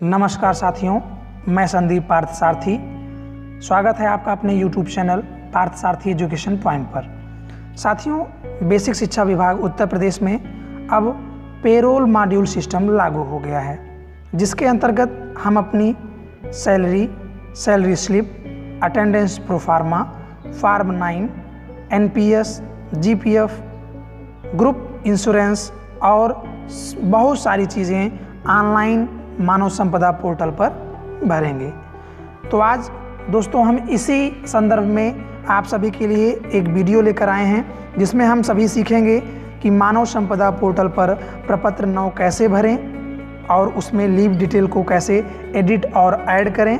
नमस्कार साथियों, मैं संदीप पार्थसारथी। स्वागत है आपका अपने YouTube channel Parthasarathi education point पर। साथियों, बेसिक शिक्षा विभाग उत्तर प्रदेश में अब पेरोल मॉड्यूल सिस्टम लागू हो गया है, जिसके अंतर्गत हम अपनी salary slip, attendance proforma, form 9, NPS, GPF, group insurance और बहुत सारी चीज़ें ऑनलाइन मानव संपदा पोर्टल पर भरेंगे। तो आज दोस्तों हम इसी संदर्भ में आप सभी के लिए एक वीडियो लेकर आए हैं, जिसमें हम सभी सीखेंगे कि मानव संपदा पोर्टल पर प्रपत्र 9 कैसे भरें और उसमें लीव डिटेल को कैसे एडिट और ऐड करें,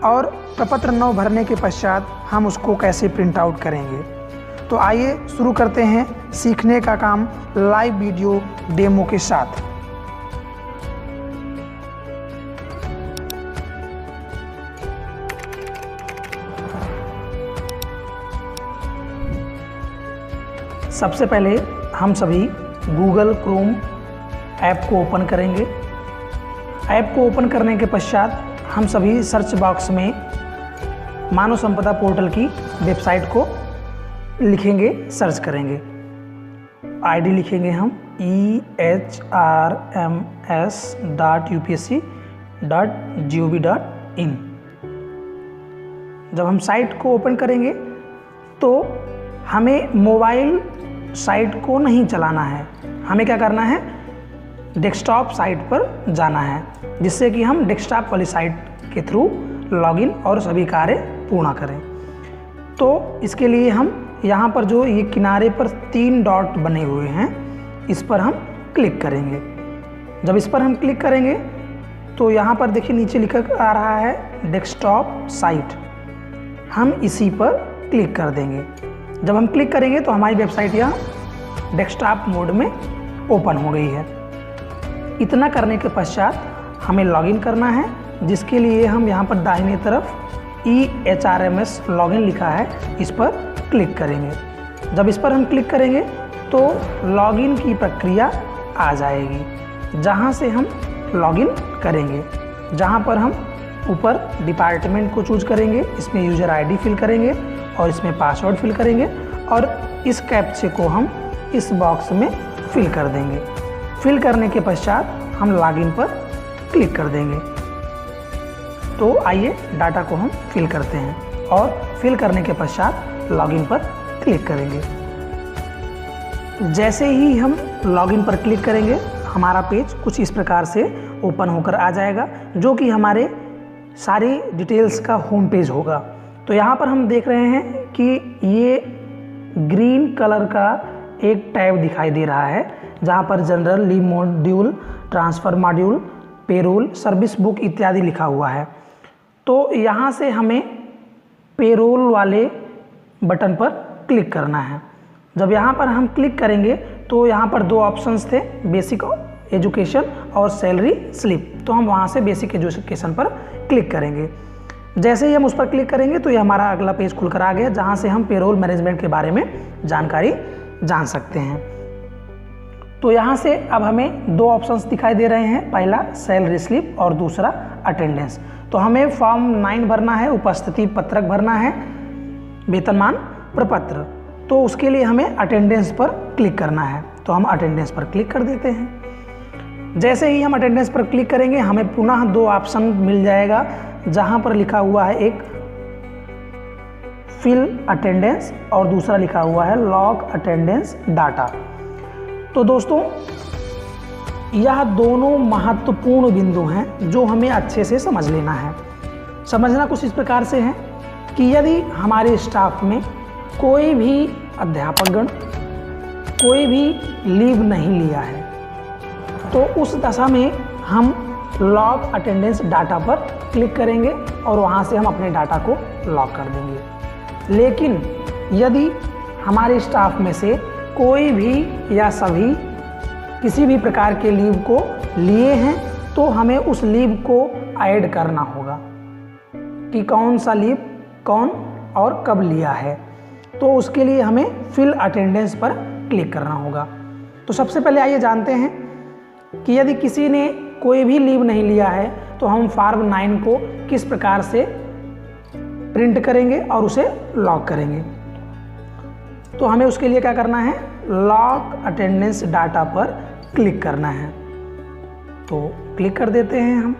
और प्रपत्र 9 भरने के पश्चात हम उसको कैसे प्रिंट आउट करेंगे। तो आइए शुरू करते हैं सीखने का काम लाइव वीडियो डेमो के साथ। सबसे पहले हम सभी गूगल क्रोम ऐप को ओपन करेंगे। ऐप को ओपन करने के पश्चात हम सभी सर्च बॉक्स में मानव संपदा पोर्टल की वेबसाइट को लिखेंगे, सर्च करेंगे। आईडी लिखेंगे हम ehrms.upsc.gov.in। जब हम साइट को ओपन करेंगे तो हमें मोबाइल साइट को नहीं चलाना है, हमें क्या करना है, डेस्कटॉप साइट पर जाना है, जिससे कि हम डेस्कटॉप वाली साइट के थ्रू लॉगिन और सभी कार्य पूर्ण करें। तो इसके लिए हम यहाँ पर जो ये किनारे पर 3 डॉट बने हुए हैं, इस पर हम क्लिक करेंगे। जब इस पर हम क्लिक करेंगे तो यहाँ पर देखिए नीचे लिखा आ रहा है डेस्कटॉप साइट, हम इसी पर क्लिक कर देंगे। जब हम क्लिक करेंगे तो हमारी वेबसाइट यहाँ डेस्कटॉप मोड में ओपन हो गई है। इतना करने के पश्चात हमें लॉगिन करना है, जिसके लिए हम यहाँ पर दाहिने तरफ ehrms लॉगिन लिखा है, इस पर क्लिक करेंगे। जब इस पर हम क्लिक करेंगे तो लॉगिन की प्रक्रिया आ जाएगी, जहाँ से हम लॉगिन करेंगे। जहाँ पर हम ऊपर डिपार्टमेंट को चूज करेंगे, इसमें यूज़र आईडी फिल करेंगे और इसमें पासवर्ड फिल करेंगे, और इस कैप्चे को हम इस बॉक्स में फिल कर देंगे। फिल करने के पश्चात हम लॉगिन पर क्लिक कर देंगे। तो आइए डाटा को हम फिल करते हैं, और फिल करने के पश्चात लॉगिन पर क्लिक करेंगे। जैसे ही हम लॉगिन पर क्लिक करेंगे, हमारा पेज कुछ इस प्रकार से ओपन होकर आ जाएगा, जो कि हमारे सारी डिटेल्स का होम पेज होगा। तो यहाँ पर हम देख रहे हैं कि ये ग्रीन कलर का एक टैब दिखाई दे रहा है, जहाँ पर general, leave module, transfer module, payroll, service book इत्यादि लिखा हुआ है। तो यहाँ से हमें पेरोल वाले बटन पर क्लिक करना है। जब यहाँ पर हम क्लिक करेंगे तो यहाँ पर 2 ऑप्शंस थे, बेसिक एजुकेशन और सैलरी स्लिप। तो हम वहाँ से बेसिक एजुकेशन पर क्लिक करेंगे। जैसे ही हम उस पर क्लिक करेंगे तो ये हमारा अगला पेज खुलकर आ गया, जहाँ से हम पेरोल मैनेजमेंट के बारे में जानकारी जान सकते हैं। तो यहाँ से अब हमें 2 ऑप्शंस दिखाई दे रहे हैं, पहला सैलरी स्लिप और दूसरा अटेंडेंस। तो हमें फॉर्म 9 भरना है, उपस्थिति पत्रक भरना है, वेतनमान प्रपत्र। तो उसके लिए हमें अटेंडेंस पर क्लिक करना है, तो हम अटेंडेंस पर क्लिक कर देते हैं। जैसे ही हम अटेंडेंस पर क्लिक करेंगे, हमें पुनः 2 ऑप्शन मिल जाएगा, जहाँ पर लिखा हुआ है एक फिल अटेंडेंस और दूसरा लिखा हुआ है लॉग अटेंडेंस डाटा। तो दोस्तों, यह दोनों महत्वपूर्ण बिंदु हैं जो हमें अच्छे से समझ लेना है। समझना कुछ इस प्रकार से है कि यदि हमारे स्टाफ में कोई भी अध्यापकगण कोई भी लीव नहीं लिया है, तो उस दशा में हम लॉग अटेंडेंस डाटा पर क्लिक करेंगे और वहाँ से हम अपने डाटा को लॉग कर देंगे। लेकिन यदि हमारे स्टाफ में से कोई भी या सभी किसी भी प्रकार के लीव को लिए हैं, तो हमें उस लीव को ऐड करना होगा कि कौन सा लीव कौन और कब लिया है। तो उसके लिए हमें फिल अटेंडेंस पर क्लिक करना होगा। तो सबसे पहले आइए जानते हैं कि यदि किसी ने कोई भी लीव नहीं लिया है तो हम फॉर्म 9 को किस प्रकार से प्रिंट करेंगे और उसे लॉक करेंगे। तो हमें उसके लिए क्या करना है, लॉक अटेंडेंस डाटा पर क्लिक करना है। तो क्लिक कर देते हैं हम।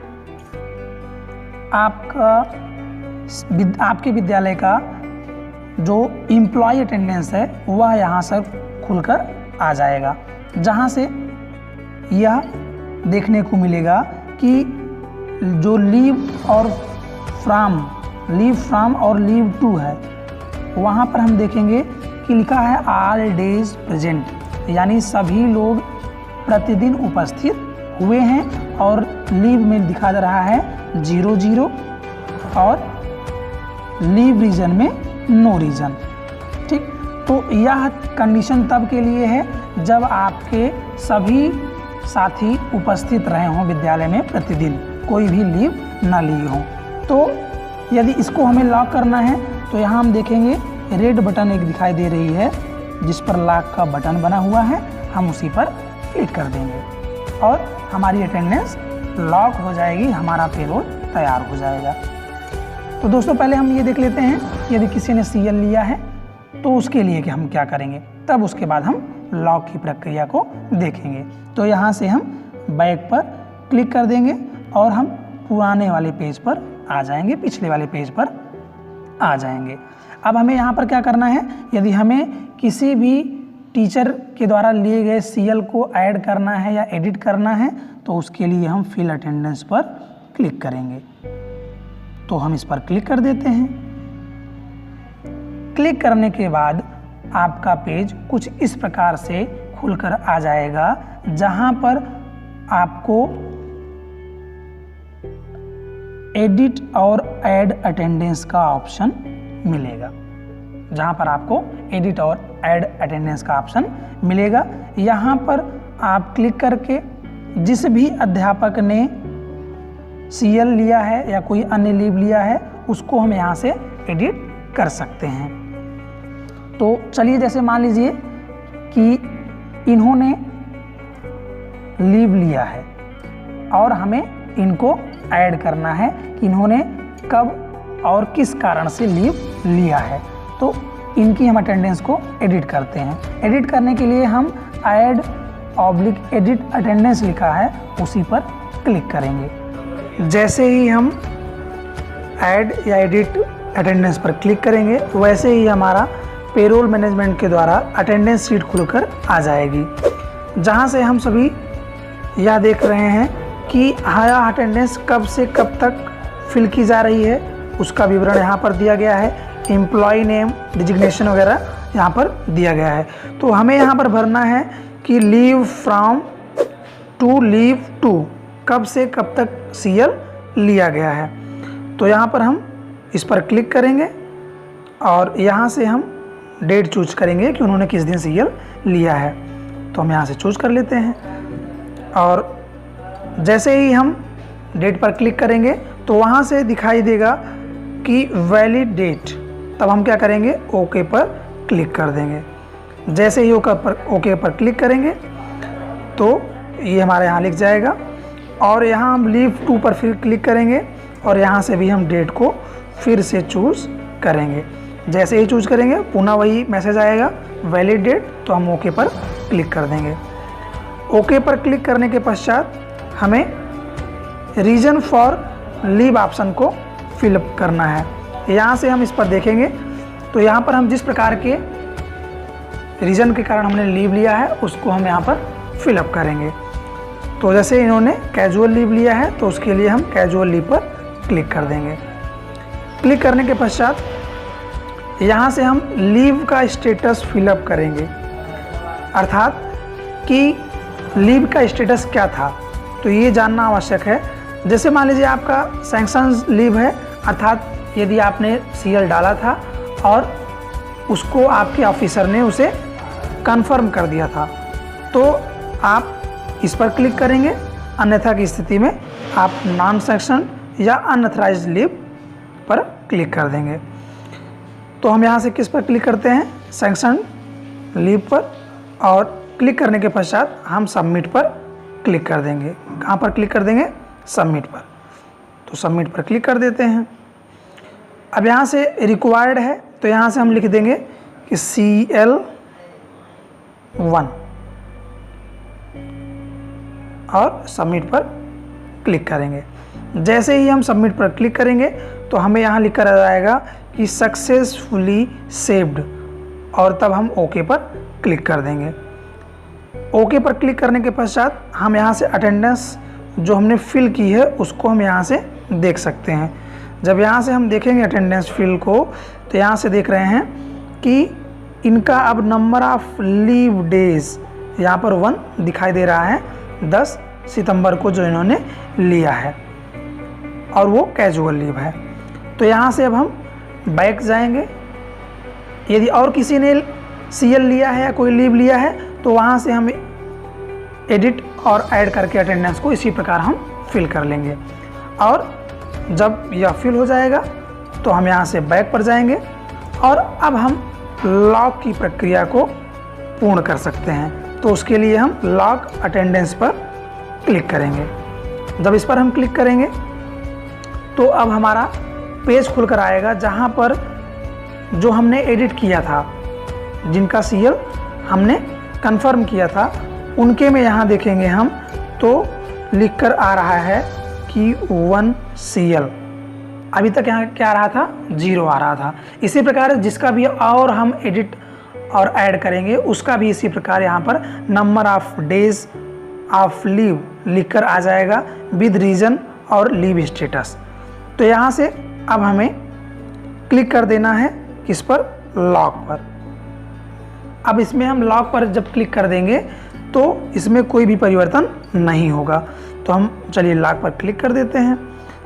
आपके विद्यालय का जो एम्प्लॉय अटेंडेंस है वह यहाँ से खुलकर आ जाएगा, जहाँ से यह देखने को मिलेगा कि जो लीव फ्रॉम और लीव टू है, वहाँ पर हम देखेंगे कि लिखा है ऑल डेज प्रेजेंट, यानी सभी लोग प्रतिदिन उपस्थित हुए हैं, और लीव में दिखा दे रहा है 00 और लीव रीजन में नो रीजन। ठीक, तो यह कंडीशन तब के लिए है जब आपके सभी साथी उपस्थित रहे हों विद्यालय में प्रतिदिन, कोई भी लीव ना ली हो। तो यदि इसको हमें लॉक करना है तो यहाँ हम देखेंगे रेड बटन एक दिखाई दे रही है जिस पर लॉक का बटन बना हुआ है, हम उसी पर क्लिक कर देंगे और हमारी अटेंडेंस लॉक हो जाएगी, हमारा पेरोल तैयार हो जाएगा। तो दोस्तों पहले हम ये देख लेते हैं यदि किसी ने सीएल लिया है तो उसके लिए कि हम क्या करेंगे, तब उसके बाद हम लॉक की प्रक्रिया को देखेंगे। तो यहाँ से हम बैक पर क्लिक कर देंगे और हम पुराने वाले पेज पर आ जाएंगे, पिछले वाले पेज पर आ जाएंगे। अब हमें यहाँ पर क्या करना है, यदि हमें किसी भी टीचर के द्वारा लिए गए सीएल को ऐड करना है या एडिट करना है तो उसके लिए हम फिल अटेंडेंस पर क्लिक करेंगे। तो हम इस पर क्लिक कर देते हैं। क्लिक करने के बाद आपका पेज कुछ इस प्रकार से खुलकर आ जाएगा, जहां पर आपको एडिट और ऐड अटेंडेंस का ऑप्शन मिलेगा, यहाँ पर आप क्लिक करके जिस भी अध्यापक ने सीएल लिया है या कोई अन्य लीव लिया है उसको हम यहाँ से एडिट कर सकते हैं। तो चलिए, जैसे मान लीजिए कि इन्होंने लीव लिया है और हमें इनको ऐड करना है कि इन्होंने कब और किस कारण से लीव लिया है, तो इनकी हम अटेंडेंस को एडिट करते हैं। एडिट करने के लिए हम ऐड/एडिट अटेंडेंस लिखा है उसी पर क्लिक करेंगे। जैसे ही हम ऐड या एडिट अटेंडेंस पर क्लिक करेंगे वैसे ही हमारा पेरोल मैनेजमेंट के द्वारा अटेंडेंस शीट खुलकर आ जाएगी, जहां से हम सभी यह देख रहे हैं कि यह अटेंडेंस कब से कब तक फिल की जा रही है, उसका विवरण यहाँ पर दिया गया है, एम्प्लॉय नेम, डिजिग्नेशन वगैरह यहाँ पर दिया गया है। तो हमें यहाँ पर भरना है कि leave from to leave to, कब से कब तक सीएल लिया गया है। तो यहाँ पर हम इस पर क्लिक करेंगे और यहाँ से हम डेट चूज करेंगे कि उन्होंने किस दिन सीएल लिया है। तो हम यहाँ से चूज कर लेते हैं और जैसे ही हम डेट पर क्लिक करेंगे तो वहाँ से दिखाई देगा कि वैलिड डेट, तब हम क्या करेंगे, ओके पर क्लिक कर देंगे। जैसे ही ओके पर क्लिक करेंगे तो ये हमारे यहाँ लिख जाएगा और यहाँ हम लीव टू पर फिर क्लिक करेंगे और यहाँ से भी हम डेट को फिर से चूज़ करेंगे। जैसे ही चूज़ करेंगे पुनः वही मैसेज आएगा वैलिड डेट, तो हम ओके पर क्लिक कर देंगे। ओके पर क्लिक करने के पश्चात हमें रीज़न फॉर लीव ऑप्शन को फिलअप करना है। यहाँ से हम इस पर देखेंगे तो यहाँ पर हम जिस प्रकार के रीज़न के कारण हमने लीव लिया है उसको हम यहाँ पर फिलअप करेंगे। तो जैसे इन्होंने कैजुअल लीव लिया है तो उसके लिए हम कैजुअल लीव पर क्लिक कर देंगे। क्लिक करने के पश्चात यहाँ से हम लीव का स्टेटस फिलअप करेंगे, अर्थात कि लीव का स्टेटस क्या था, तो ये जानना आवश्यक है। जैसे मान लीजिए आपका सैंक्शन लीव है, अर्थात यदि आपने सीएल डाला था और उसको आपके ऑफिसर ने उसे कंफर्म कर दिया था, तो आप इस पर क्लिक करेंगे, अन्यथा की स्थिति में आप नॉन सैंक्शन या अनऑथराइज्ड लीव पर क्लिक कर देंगे। तो हम यहाँ से किस पर क्लिक करते हैं, सैंक्शन लीव पर, और क्लिक करने के पश्चात हम सबमिट पर क्लिक कर देंगे। कहाँ पर क्लिक कर देंगे, सबमिट पर। तो सबमिट पर क्लिक कर देते हैं। अब यहाँ से रिक्वायर्ड है तो यहाँ से हम लिख देंगे कि CL1 और सबमिट पर क्लिक करेंगे। जैसे ही हम सबमिट पर क्लिक करेंगे तो हमें यहाँ लिख कर आ जाएगा कि सक्सेसफुली सेव्ड, और तब हम ओके पर क्लिक कर देंगे। ओके पर क्लिक करने के पश्चात हम यहाँ से अटेंडेंस जो हमने फिल की है उसको हम यहाँ से देख सकते हैं। जब यहाँ से हम देखेंगे अटेंडेंस फिल को तो यहाँ से देख रहे हैं कि इनका अब नंबर ऑफ लीव डेज यहाँ पर 1 दिखाई दे रहा है, 10 सितंबर को जो इन्होंने लिया है, और वो कैजुअल लीव है। तो यहाँ से अब हम बैक जाएंगे। यदि और किसी ने CL लिया है या कोई लीव लिया है तो वहाँ से हम एडिट और ऐड करके अटेंडेंस को इसी प्रकार हम फिल कर लेंगे। और जब यह फिल हो जाएगा तो हम यहाँ से बैक पर जाएंगे और अब हम लॉग की प्रक्रिया को पूर्ण कर सकते हैं। तो उसके लिए हम लॉग अटेंडेंस पर क्लिक करेंगे। जब इस पर हम क्लिक करेंगे तो अब हमारा पेज खुलकर आएगा जहाँ पर जो हमने एडिट किया था, जिनका CL हमने कंफर्म किया था, उनके में यहाँ देखेंगे हम तो लिखकर आ रहा है कि 1 CL। अभी तक यहाँ क्या आ रहा था, 0 आ रहा था। इसी प्रकार जिसका भी और हम एडिट और ऐड करेंगे उसका भी इसी प्रकार यहाँ पर number of days of leave लिखकर आ जाएगा विद रीजन और लीव स्टेटस। तो यहाँ से अब हमें क्लिक कर देना है किस पर, लॉग पर। अब इसमें हम लॉग पर जब क्लिक कर देंगे तो इसमें कोई भी परिवर्तन नहीं होगा। तो हम चलिए लॉग पर क्लिक कर देते हैं।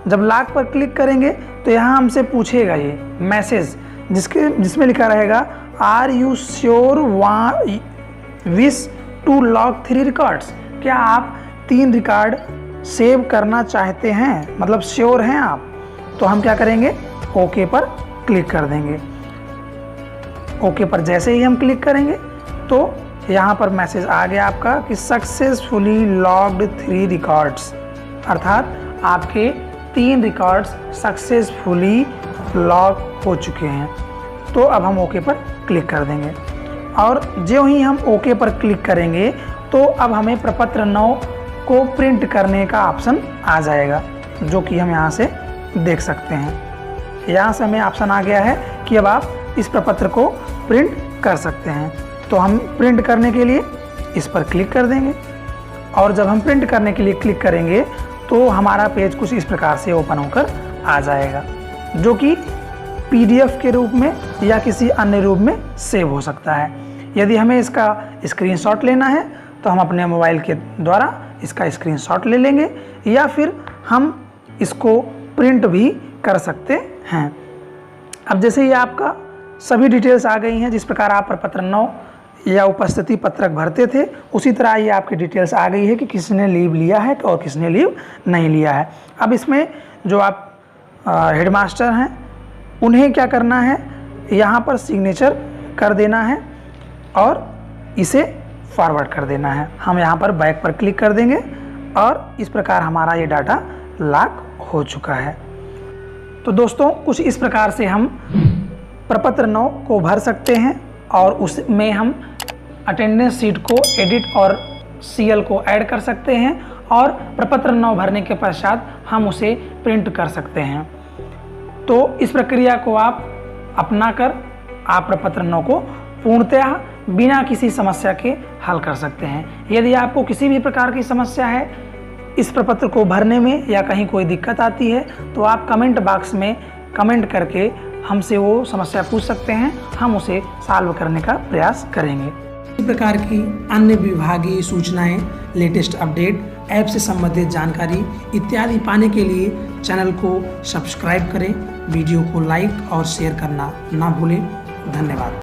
जब लॉग पर क्लिक करेंगे तो यहाँ हमसे पूछेगा ये मैसेज जिसमें लिखा रहेगा are you sure wish to log 3 records. क्या आप 3 रिकॉर्ड सेव करना चाहते हैं, मतलब श्योर हैं आप। तो हम क्या करेंगे, ओके पर क्लिक कर देंगे। ओके पर जैसे ही हम क्लिक करेंगे तो यहाँ पर मैसेज आ गया आपका कि सक्सेसफुली लॉग्ड 3 रिकॉर्ड्स, अर्थात आपके 3 रिकॉर्ड्स सक्सेसफुली लॉग हो चुके हैं। तो अब हम ओके पर क्लिक कर देंगे और जो ही हम ओके पर क्लिक करेंगे तो अब हमें प्रपत्र 9 को प्रिंट करने का ऑप्शन आ जाएगा, जो कि हम यहाँ से देख सकते हैं। यहाँ से हमें ऑप्शन आ गया है कि अब आप इस प्रपत्र को प्रिंट कर सकते हैं। तो हम प्रिंट करने के लिए इस पर क्लिक कर देंगे और जब हम प्रिंट करने के लिए क्लिक करेंगे तो हमारा पेज कुछ इस प्रकार से ओपन होकर आ जाएगा, जो कि PDF के रूप में या किसी अन्य रूप में सेव हो सकता है। यदि हमें इसका स्क्रीनशॉट लेना है तो हम अपने मोबाइल के द्वारा इसका स्क्रीनशॉट ले लेंगे या फिर हम इसको प्रिंट भी कर सकते हैं। अब जैसे ही आपका सभी डिटेल्स आ गई हैं, जिस प्रकार आप प्रपत्र 9 या उपस्थिति पत्रक भरते थे उसी तरह ये आपकी डिटेल्स आ गई है कि किसने लीव लिया है और किसने लीव नहीं लिया है। अब इसमें जो आप हेडमास्टर हैं उन्हें क्या करना है, यहाँ पर सिग्नेचर कर देना है और इसे फॉरवर्ड कर देना है। हम यहाँ पर बैक पर क्लिक कर देंगे और इस प्रकार हमारा ये डाटा लॉक हो चुका है। तो दोस्तों कुछ इस प्रकार से हम प्रपत्र 9 को भर सकते हैं और उसमें हम अटेंडेंस शीट को एडिट और CL को ऐड कर सकते हैं और प्रपत्र 9 भरने के पश्चात हम उसे प्रिंट कर सकते हैं। तो इस प्रक्रिया को आप अपना कर आप प्रपत्र 9 को पूर्णतः बिना किसी समस्या के हल कर सकते हैं। यदि आपको किसी भी प्रकार की समस्या है इस प्रपत्र को भरने में या कहीं कोई दिक्कत आती है तो आप कमेंट बॉक्स में कमेंट करके हमसे वो समस्या पूछ सकते हैं, हम उसे सॉल्व करने का प्रयास करेंगे। इस प्रकार की अन्य विभागीय सूचनाएं, लेटेस्ट अपडेट, ऐप से संबंधित जानकारी इत्यादि पाने के लिए चैनल को सब्सक्राइब करें, वीडियो को लाइक और शेयर करना ना भूलें। धन्यवाद।